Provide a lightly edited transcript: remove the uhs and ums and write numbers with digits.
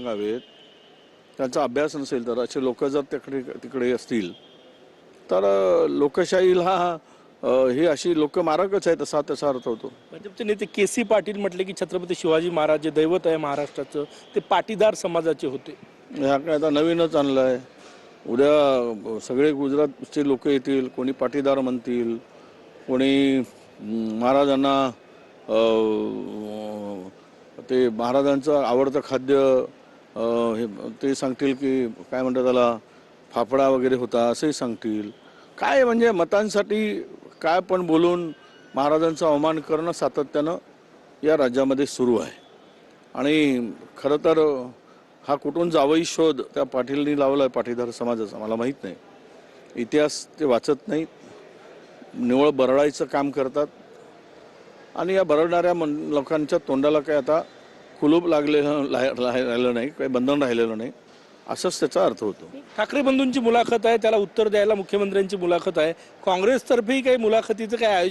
सांगावेत, त्यांचा अभ्यास नसेल तर असे लोक जर तिकडे असतील तर लोकशाहीला ही अशी लोक मारकच आहेत असा त्याचा अर्थ होतो. भाजपचे नेते के.सी. पाटील म्हटले की छत्रपती शिवाजी महाराज जे दैवत आहे महाराष्ट्राचं ते पाटीदार समाजाचे होते. ह्या काय आता नवीनच आणलं आहे. उद्या सगळे गुजरातचे लोक येतील, कोणी पाटीदार म्हणतील, कोणी महाराजांना ते महाराजांचं आवडतं खाद्य हे ते सांगतील की काय म्हणतात त्याला फाफडा वगैरे होता असंही सांगतील. काय म्हणजे मतांसाठी काय पण बोलून महाराजांचा अवमान करणं सातत्यानं या राज्यामध्ये सुरू आहे. आणि खरं तर हा कुठून जावई शोध त्या पाटीलनी लावला आहे पाटीदार समाजाचा मला माहीत नाही. इतिहास ते वाचत नाहीत, निवळ बरडायचं काम करतात आणि या बरडणाऱ्या लोकांच्या तोंडाला काय आता कुलूप राहिलं नाही, काही बंधन राहिलेलं नाही असंच त्याचा अर्थ होतो. ठाकरे बंधूंची मुलाखत आहे, त्याला उत्तर द्यायला मुख्यमंत्र्यांची मुलाखत आहे. काँग्रेसतर्फेही काही मुलाखतीचं काय आयोजन